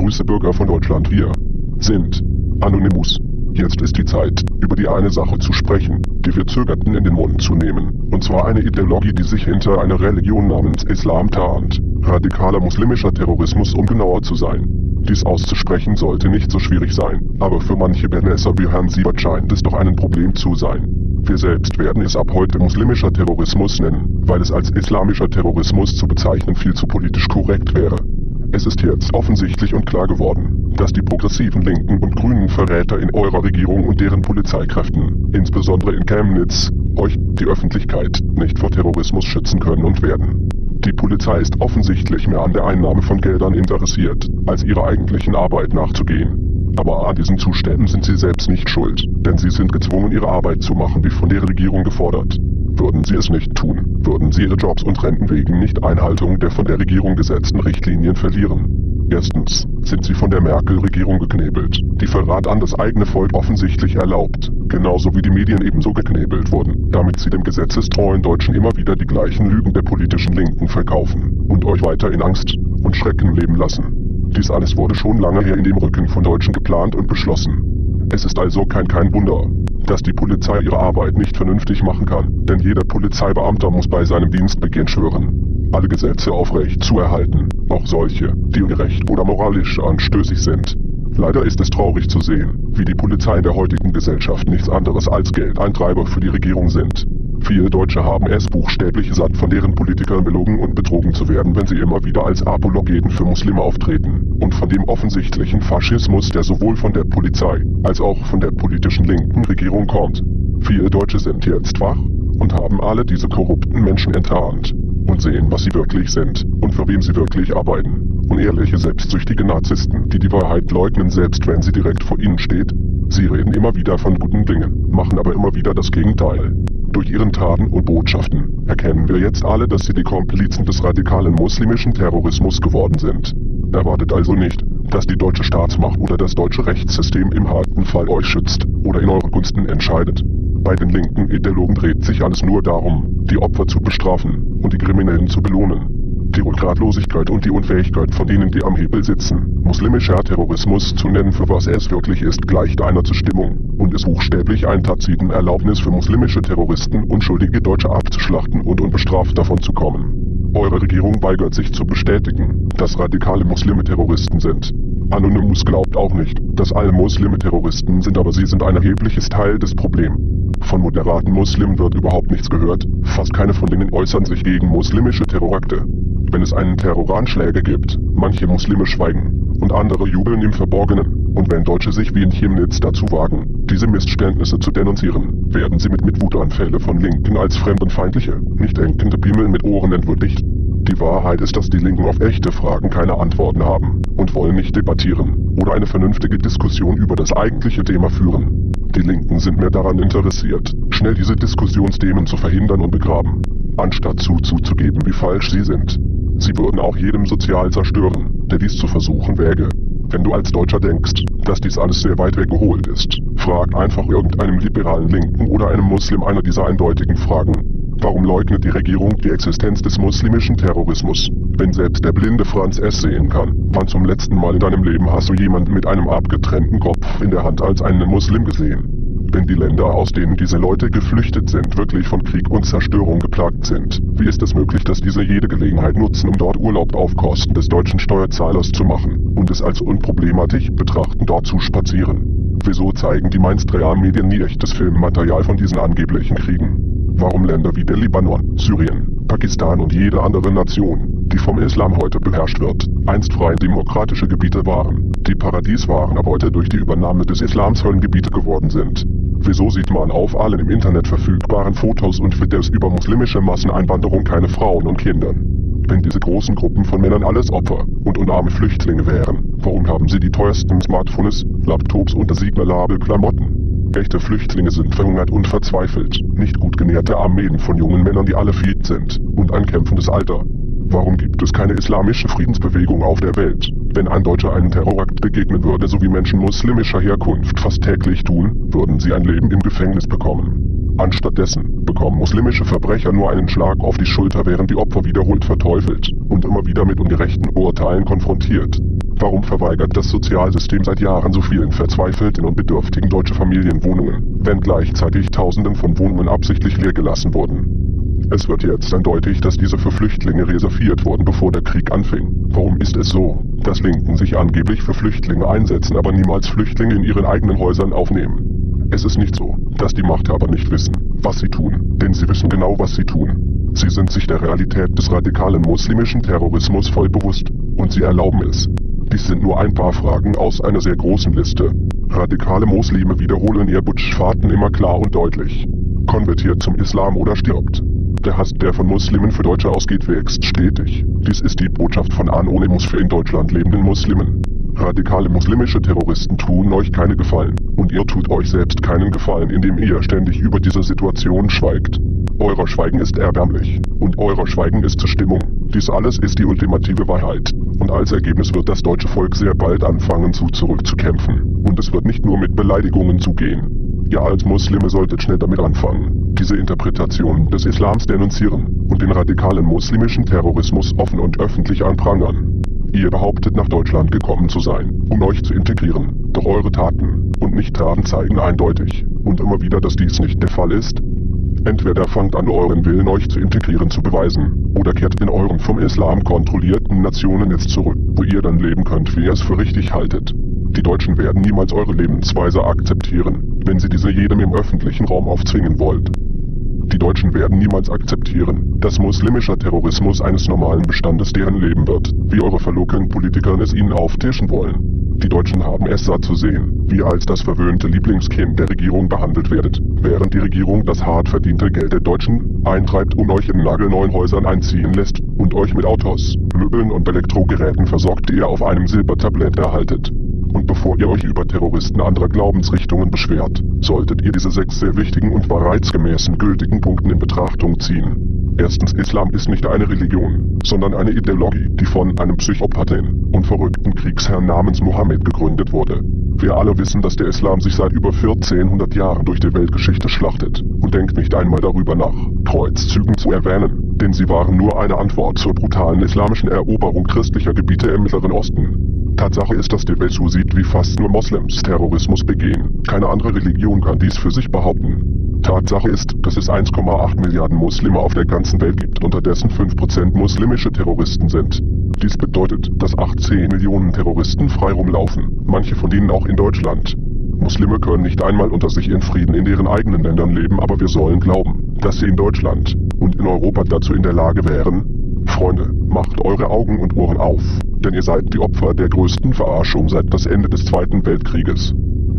Grüße Bürger von Deutschland, wir sind Anonymous. Jetzt ist die Zeit, über die eine Sache zu sprechen, die wir zögerten in den Mund zu nehmen. Und zwar eine Ideologie, die sich hinter einer Religion namens Islam tarnt. Radikaler muslimischer Terrorismus, um genauer zu sein. Dies auszusprechen sollte nicht so schwierig sein, aber für manche Bettlässer wie Herrn Siebert scheint es doch ein Problem zu sein. Wir selbst werden es ab heute muslimischer Terrorismus nennen, weil es als islamischer Terrorismus zu bezeichnen viel zu politisch korrekt wäre. Es ist jetzt offensichtlich und klar geworden, dass die progressiven linken und grünen Verräter in eurer Regierung und deren Polizeikräften, insbesondere in Chemnitz, euch, die Öffentlichkeit, nicht vor Terrorismus schützen können und werden. Die Polizei ist offensichtlich mehr an der Einnahme von Geldern interessiert, als ihrer eigentlichen Arbeit nachzugehen. Aber an diesen Zuständen sind sie selbst nicht schuld, denn sie sind gezwungen, ihre Arbeit zu machen, wie von der Regierung gefordert. Würden sie es nicht tun, würden sie ihre Jobs und Renten wegen Nichteinhaltung der von der Regierung gesetzten Richtlinien verlieren. Erstens sind sie von der Merkel-Regierung geknebelt, die Verrat an das eigene Volk offensichtlich erlaubt, genauso wie die Medien ebenso geknebelt wurden, damit sie dem gesetzestreuen Deutschen immer wieder die gleichen Lügen der politischen Linken verkaufen und euch weiter in Angst und Schrecken leben lassen. Dies alles wurde schon lange her in dem Rücken von Deutschen geplant und beschlossen. Es ist also kein Wunder, dass die Polizei ihre Arbeit nicht vernünftig machen kann, denn jeder Polizeibeamter muss bei seinem Dienstbeginn schwören, alle Gesetze aufrecht zu erhalten, auch solche, die ungerecht oder moralisch anstößig sind. Leider ist es traurig zu sehen, wie die Polizei in der heutigen Gesellschaft nichts anderes als Geldeintreiber für die Regierung sind. Viele Deutsche haben es buchstäblich satt, von deren Politikern belogen und betrogen zu werden, wenn sie immer wieder als Apologeten für Muslime auftreten, und von dem offensichtlichen Faschismus, der sowohl von der Polizei als auch von der politischen linken Regierung kommt. Viele Deutsche sind jetzt wach und haben alle diese korrupten Menschen enttarnt und sehen, was sie wirklich sind und für wem sie wirklich arbeiten. Unehrliche, selbstsüchtige Narzissten, die die Wahrheit leugnen, selbst wenn sie direkt vor ihnen steht. Sie reden immer wieder von guten Dingen, machen aber immer wieder das Gegenteil. Durch ihren Taten und Botschaften erkennen wir jetzt alle, dass sie die Komplizen des radikalen muslimischen Terrorismus geworden sind. Erwartet also nicht, dass die deutsche Staatsmacht oder das deutsche Rechtssystem im harten Fall euch schützt oder in eure Gunsten entscheidet. Bei den linken Ideologen dreht sich alles nur darum, die Opfer zu bestrafen und die Kriminellen zu belohnen. Die Rückgratlosigkeit und die Unfähigkeit von denen, die am Hebel sitzen, muslimischer Terrorismus zu nennen, für was es wirklich ist, gleicht einer zur Stimmung und ist buchstäblich ein Erlaubnis für muslimische Terroristen, unschuldige Deutsche abzuschlachten und unbestraft davon zu kommen. Eure Regierung weigert sich zu bestätigen, dass radikale Muslime Terroristen sind. Anonymous glaubt auch nicht, dass alle Muslime Terroristen sind, aber sie sind ein erhebliches Teil des Problems. Von moderaten Muslimen wird überhaupt nichts gehört, fast keine von denen äußern sich gegen muslimische Terrorakte. Wenn es einen Terroranschläge gibt, manche Muslime schweigen und andere jubeln im Verborgenen. Und wenn Deutsche sich wie in Chemnitz dazu wagen, diese Missständnisse zu denunzieren, werden sie mit Wutanfälle von Linken als fremdenfeindliche, nicht denkende Pimmel mit Ohren entwürdigt. Die Wahrheit ist, dass die Linken auf echte Fragen keine Antworten haben und wollen nicht debattieren oder eine vernünftige Diskussion über das eigentliche Thema führen. Die Linken sind mehr daran interessiert, schnell diese Diskussionsthemen zu verhindern und begraben, anstatt zuzugeben, wie falsch sie sind. Sie würden auch jedem sozial zerstören, der dies zu versuchen wäge. Wenn du als Deutscher denkst, dass dies alles sehr weit weg geholt ist, frag einfach irgendeinem liberalen Linken oder einem Muslim einer dieser eindeutigen Fragen. Warum leugnet die Regierung die Existenz des muslimischen Terrorismus, wenn selbst der blinde Franz es sehen kann? Wann zum letzten Mal in deinem Leben hast du jemanden mit einem abgetrennten Kopf in der Hand als einen Muslim gesehen? Wenn die Länder, aus denen diese Leute geflüchtet sind, wirklich von Krieg und Zerstörung geplagt sind, wie ist es möglich, dass diese jede Gelegenheit nutzen, um dort Urlaub auf Kosten des deutschen Steuerzahlers zu machen und es als unproblematisch betrachten, dort zu spazieren? Wieso zeigen die Mainstream-Medien nie echtes Filmmaterial von diesen angeblichen Kriegen? Warum Länder wie der Libanon, Syrien, Pakistan und jede andere Nation, die vom Islam heute beherrscht wird, einst freie demokratische Gebiete waren, die Paradies waren, aber heute durch die Übernahme des Islams Höllengebiete geworden sind? Wieso sieht man auf allen im Internet verfügbaren Fotos und Videos über muslimische Masseneinwanderung keine Frauen und Kindern? Wenn diese großen Gruppen von Männern alles Opfer und arme Flüchtlinge wären, warum haben sie die teuersten Smartphones, Laptops und signalable Klamotten? Echte Flüchtlinge sind verhungert und verzweifelt, nicht gut genährte Armeen von jungen Männern, die alle fit sind und ein kämpfendes Alter. Warum gibt es keine islamische Friedensbewegung auf der Welt? Wenn ein Deutscher einen Terrorakt begegnen würde, so wie Menschen muslimischer Herkunft fast täglich tun, würden sie ein Leben im Gefängnis bekommen. Anstattdessen bekommen muslimische Verbrecher nur einen Schlag auf die Schulter, während die Opfer wiederholt verteufelt und immer wieder mit ungerechten Urteilen konfrontiert Warum verweigert das Sozialsystem seit Jahren so vielen verzweifelten und bedürftigen deutsche Familien Wohnungen, wenn gleichzeitig Tausenden von Wohnungen absichtlich leer gelassen wurden? Es wird jetzt eindeutig, dass diese für Flüchtlinge reserviert wurden, bevor der Krieg anfing. Warum ist es so, dass Linken sich angeblich für Flüchtlinge einsetzen, aber niemals Flüchtlinge in ihren eigenen Häusern aufnehmen? Es ist nicht so, dass die Machthaber nicht wissen, was sie tun, denn sie wissen genau, was sie tun. Sie sind sich der Realität des radikalen muslimischen Terrorismus voll bewusst, und sie erlauben es. Dies sind nur ein paar Fragen aus einer sehr großen Liste. Radikale Muslime wiederholen ihr Botschaften immer klar und deutlich. Konvertiert zum Islam oder stirbt. Der Hass, der von Muslimen für Deutsche ausgeht, wächst stetig. Dies ist die Botschaft von Anonymous für in Deutschland lebenden Muslimen. Radikale muslimische Terroristen tun euch keine Gefallen, und ihr tut euch selbst keinen Gefallen, indem ihr ständig über diese Situation schweigt. Euer Schweigen ist erbärmlich, und euer Schweigen ist Zustimmung. Dies alles ist die ultimative Wahrheit, und als Ergebnis wird das deutsche Volk sehr bald anfangen zurückzukämpfen, und es wird nicht nur mit Beleidigungen zugehen. Ihr als Muslime solltet schnell damit anfangen, diese Interpretation des Islams denunzieren und den radikalen muslimischen Terrorismus offen und öffentlich anprangern. Ihr behauptet, nach Deutschland gekommen zu sein, um euch zu integrieren, doch eure Taten und Nicht-Taten zeigen eindeutig und immer wieder, dass dies nicht der Fall ist. Entweder fangt an, euren Willen, euch zu integrieren, zu beweisen, oder kehrt in euren vom Islam kontrollierten Nationen jetzt zurück, wo ihr dann leben könnt, wie ihr es für richtig haltet. Die Deutschen werden niemals eure Lebensweise akzeptieren, wenn sie diese jedem im öffentlichen Raum aufzwingen wollt. Die Deutschen werden niemals akzeptieren, dass muslimischer Terrorismus eines normalen Bestandes deren Leben wird, wie eure verlockenden Politiker es ihnen auftischen wollen. Die Deutschen haben es satt zu sehen, wie ihr als das verwöhnte Lieblingskind der Regierung behandelt werdet, während die Regierung das hart verdiente Geld der Deutschen eintreibt und euch in nagelneuen Häusern einziehen lässt und euch mit Autos, Möbeln und Elektrogeräten versorgt, die ihr auf einem Silbertablett erhaltet. Und bevor ihr euch über Terroristen anderer Glaubensrichtungen beschwert, solltet ihr diese 6 sehr wichtigen und wahrheitsgemäßen gültigen Punkten in Betrachtung ziehen. Erstens, Islam ist nicht eine Religion, sondern eine Ideologie, die von einem Psychopathen und verrückten Kriegsherrn namens Mohammed gegründet wurde. Wir alle wissen, dass der Islam sich seit über 1400 Jahren durch die Weltgeschichte schlachtet und denkt nicht einmal darüber nach, Kreuzzügen zu erwähnen, denn sie waren nur eine Antwort zur brutalen islamischen Eroberung christlicher Gebiete im Mittleren Osten. Tatsache ist, dass die Welt zusieht, wie fast nur Moslems Terrorismus begehen. Keine andere Religion kann dies für sich behaupten. Tatsache ist, dass es 1,8 Milliarden Muslime auf der ganzen Welt gibt, unter dessen 5% muslimische Terroristen sind. Dies bedeutet, dass 18 Millionen Terroristen frei rumlaufen, manche von denen auch in Deutschland. Muslime können nicht einmal unter sich in Frieden in deren eigenen Ländern leben, aber wir sollen glauben, dass sie in Deutschland und in Europa dazu in der Lage wären. Freunde, macht eure Augen und Ohren auf, denn ihr seid die Opfer der größten Verarschung seit das Ende des Zweiten Weltkrieges.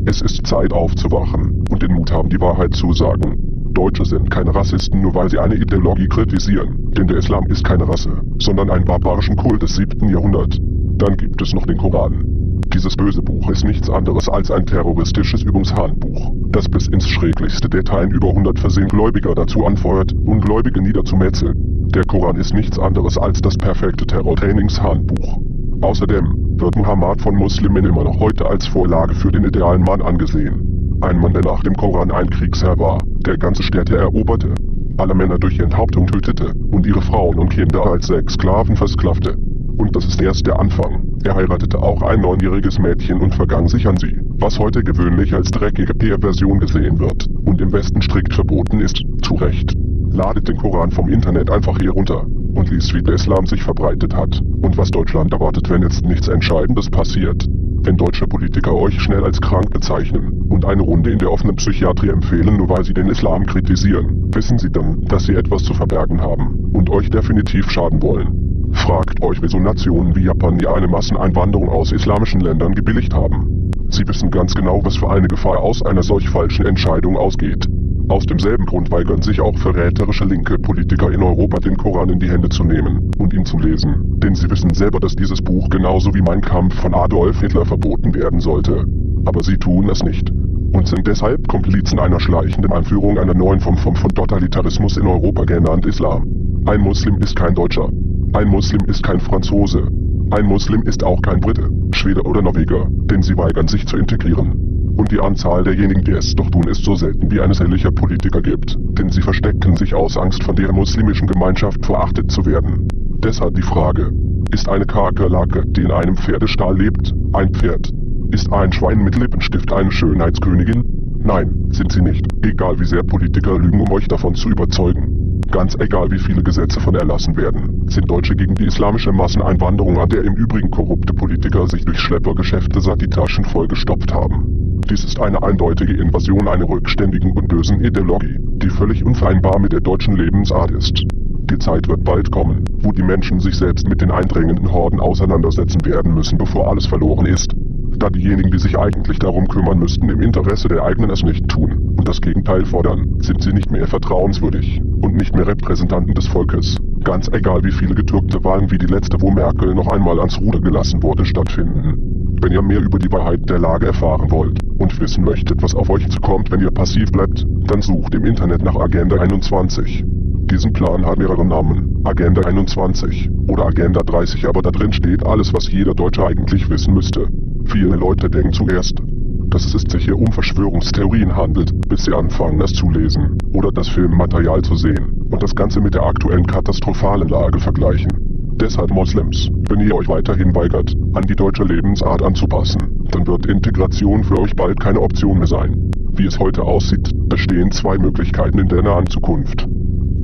Es ist Zeit aufzuwachen und den Mut haben, die Wahrheit zu sagen. Deutsche sind keine Rassisten, nur weil sie eine Ideologie kritisieren, denn der Islam ist keine Rasse, sondern ein barbarischen Kult des 7. Jahrhunderts. Dann gibt es noch den Koran. Dieses böse Buch ist nichts anderes als ein terroristisches Übungshandbuch, das bis ins schrecklichste Detail über 100 Gläubiger dazu anfeuert, Ungläubige niederzumetzeln. Der Koran ist nichts anderes als das perfekte Terrortrainingshandbuch. Außerdem wird Muhammad von Muslimen immer noch heute als Vorlage für den idealen Mann angesehen. Ein Mann, der nach dem Koran ein Kriegsherr war, der ganze Städte eroberte, alle Männer durch Enthauptung tötete und ihre Frauen und Kinder als Sexsklaven versklavte. Und das ist erst der Anfang. Er heiratete auch ein 9-jähriges Mädchen und vergang sich an sie, was heute gewöhnlich als dreckige Perversion gesehen wird und im Westen strikt verboten ist, zu Recht. Ladet den Koran vom Internet einfach hier runter und liest, wie der Islam sich verbreitet hat und was Deutschland erwartet, wenn jetzt nichts Entscheidendes passiert. Wenn deutsche Politiker euch schnell als krank bezeichnen und eine Runde in der offenen Psychiatrie empfehlen, nur weil sie den Islam kritisieren, wissen sie dann, dass sie etwas zu verbergen haben und euch definitiv schaden wollen. Fragt euch, wieso Nationen wie Japan nie eine Masseneinwanderung aus islamischen Ländern gebilligt haben. Sie wissen ganz genau, was für eine Gefahr aus einer solch falschen Entscheidung ausgeht. Aus demselben Grund weigern sich auch verräterische linke Politiker in Europa, den Koran in die Hände zu nehmen und ihn zu lesen, denn sie wissen selber, dass dieses Buch genauso wie Mein Kampf von Adolf Hitler verboten werden sollte. Aber sie tun es nicht und sind deshalb Komplizen einer schleichenden Einführung einer neuen Form von Totalitarismus in Europa, genannt Islam. Ein Muslim ist kein Deutscher. Ein Muslim ist kein Franzose. Ein Muslim ist auch kein Brite, Schwede oder Norweger, denn sie weigern sich zu integrieren. Und die Anzahl derjenigen, die es doch tun, ist so selten, wie es ehrlicher Politiker gibt, denn sie verstecken sich aus Angst, von der muslimischen Gemeinschaft verachtet zu werden. Deshalb die Frage, Ist eine Kakerlake, die in einem Pferdestall lebt, ein Pferd? Ist ein Schwein mit Lippenstift eine Schönheitskönigin? Nein, sind sie nicht. Egal wie sehr Politiker lügen, um euch davon zu überzeugen. Ganz egal wie viele Gesetze von erlassen werden, sind Deutsche gegen die islamische Masseneinwanderung, an der im Übrigen korrupte Politiker sich durch Schleppergeschäfte satt die Taschen vollgestopft haben. Dies ist eine eindeutige Invasion einer rückständigen und bösen Ideologie, die völlig unvereinbar mit der deutschen Lebensart ist. Die Zeit wird bald kommen, wo die Menschen sich selbst mit den eindrängenden Horden auseinandersetzen werden müssen, bevor alles verloren ist. Da diejenigen, die sich eigentlich darum kümmern müssten, im Interesse der eigenen es nicht tun und das Gegenteil fordern, sind sie nicht mehr vertrauenswürdig und nicht mehr Repräsentanten des Volkes. Ganz egal wie viele getürkte Wahlen wie die letzte, wo Merkel noch einmal ans Ruder gelassen wurde, stattfinden. Wenn ihr mehr über die Wahrheit der Lage erfahren wollt und wissen möchtet, was auf euch zukommt, wenn ihr passiv bleibt, dann sucht im Internet nach Agenda 21. Diesen Plan hat mehrere Namen, Agenda 21 oder Agenda 30, aber da drin steht alles, was jeder Deutsche eigentlich wissen müsste. Viele Leute denken zuerst, dass es sich hier um Verschwörungstheorien handelt, bis sie anfangen, es zu lesen oder das Filmmaterial zu sehen und das Ganze mit der aktuellen katastrophalen Lage vergleichen. Deshalb Moslems, wenn ihr euch weiterhin weigert, an die deutsche Lebensart anzupassen, dann wird Integration für euch bald keine Option mehr sein. Wie es heute aussieht, bestehen zwei Möglichkeiten in der nahen Zukunft.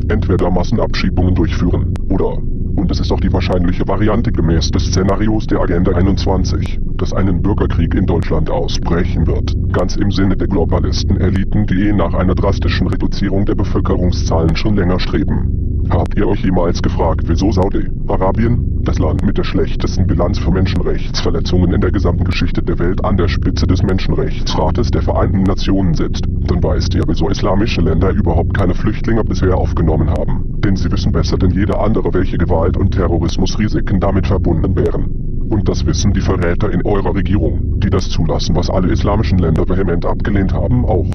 Entweder Massenabschiebungen durchführen oder, und es ist auch die wahrscheinliche Variante gemäß des Szenarios der Agenda 21, dass ein Bürgerkrieg in Deutschland ausbrechen wird, ganz im Sinne der Globalisten-Eliten, die nach einer drastischen Reduzierung der Bevölkerungszahlen schon länger streben. Habt ihr euch jemals gefragt, wieso Saudi-Arabien, das Land mit der schlechtesten Bilanz für Menschenrechtsverletzungen in der gesamten Geschichte der Welt, an der Spitze des Menschenrechtsrates der Vereinten Nationen sitzt? Dann weißt ihr, wieso islamische Länder überhaupt keine Flüchtlinge bisher aufgenommen haben. Denn sie wissen besser denn jeder andere, welche Gewalt- und Terrorismusrisiken damit verbunden wären. Und das wissen die Verräter in eurer Regierung, die das zulassen, was alle islamischen Länder vehement abgelehnt haben, auch.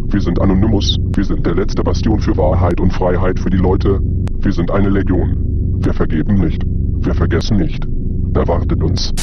Wir sind Anonymous, wir sind der letzte Bastion für Wahrheit und Freiheit für die Leute. Wir sind eine Legion. Wir vergeben nicht. Wir vergessen nicht. Erwartet uns.